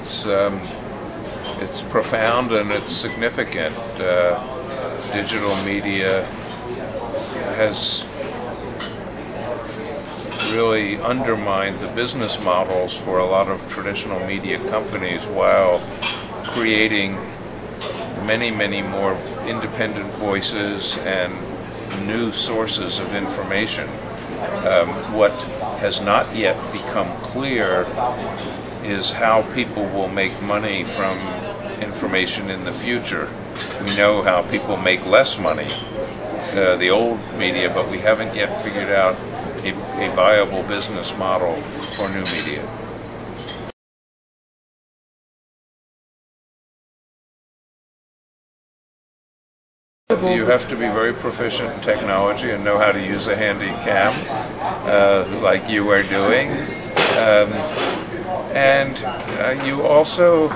it's profound and it's significant. Digital media has really undermined the business models for a lot of traditional media companies while creating many, many more independent voices and new sources of information. What has not yet become clear is how people will make money from information in the future. We know how people make less money, the old media, but we haven't yet figured out a viable business model for new media. You have to be very proficient in technology and know how to use a handy cam, like you are doing. And you also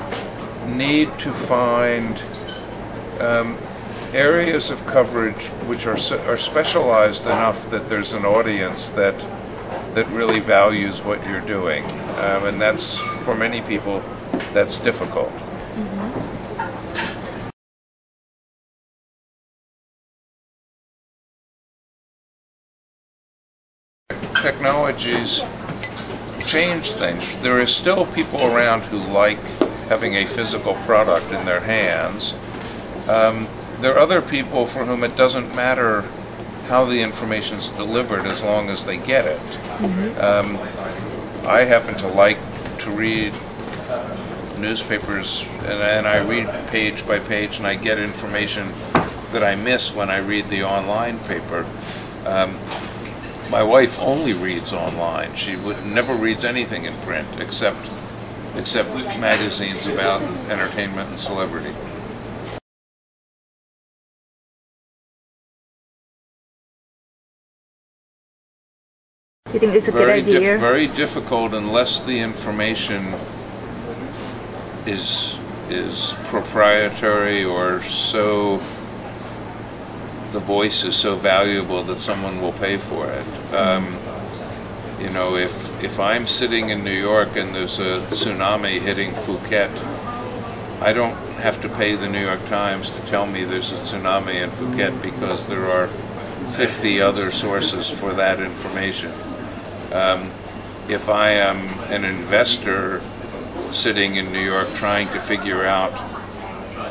need to find areas of coverage which are specialized enough that there's an audience that really values what you're doing. And that's, for many people, that's difficult. Technologies change things. There are still people around who like having a physical product in their hands. There are other people for whom it doesn't matter how the information is delivered as long as they get it. I happen to like to read newspapers, and I read page by page, and I get information that I miss when I read the online paper. My wife only reads online. She never reads anything in print except magazines about entertainment and celebrity. You think it's a good idea? Very difficult unless the information is proprietary or so. The voice is so valuable that someone will pay for it. You know, if I'm sitting in New York and there's a tsunami hitting Phuket, I don't have to pay the New York Times to tell me there's a tsunami in Phuket because there are 50 other sources for that information. If I am an investor sitting in New York trying to figure out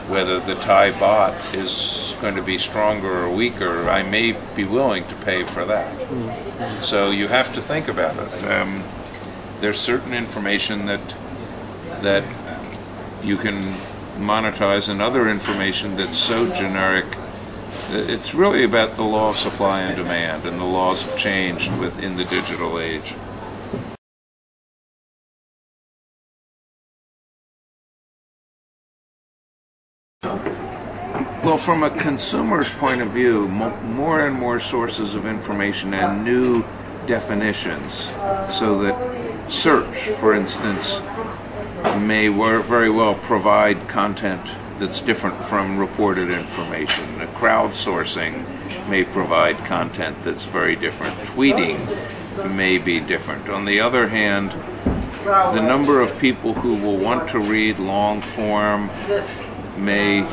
whether the Thai baht is going to be stronger or weaker, I may be willing to pay for that. So you have to think about it. There's certain information that you can monetize, and other information that's so generic. It's really about the law of supply and demand, and the laws have changed within the digital age. Well, from a consumer's point of view, more and more sources of information and new definitions, so that search, for instance, may very well provide content that's different from reported information. Crowdsourcing may provide content that's very different. Tweeting may be different. On the other hand, the number of people who will want to read long form may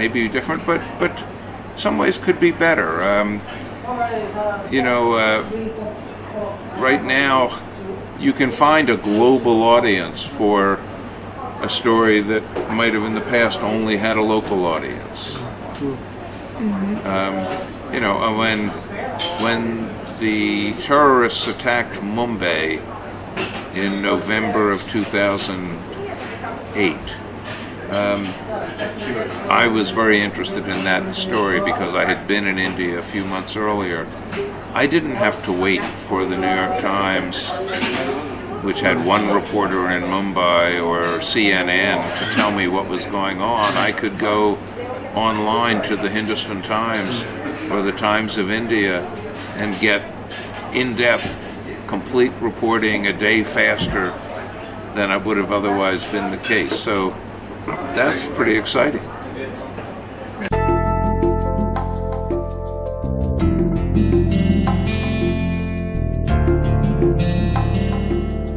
be different, but in some ways could be better. You know, right now you can find a global audience for a story that might have in the past only had a local audience. You know, when the terrorists attacked Mumbai in November of 2008, I was very interested in that story because I had been in India a few months earlier. I didn't have to wait for the New York Times, which had one reporter in Mumbai, or CNN to tell me what was going on. I could go online to the Hindustan Times or the Times of India and get in-depth, complete reporting a day faster than it would have otherwise been the case. So that's pretty exciting.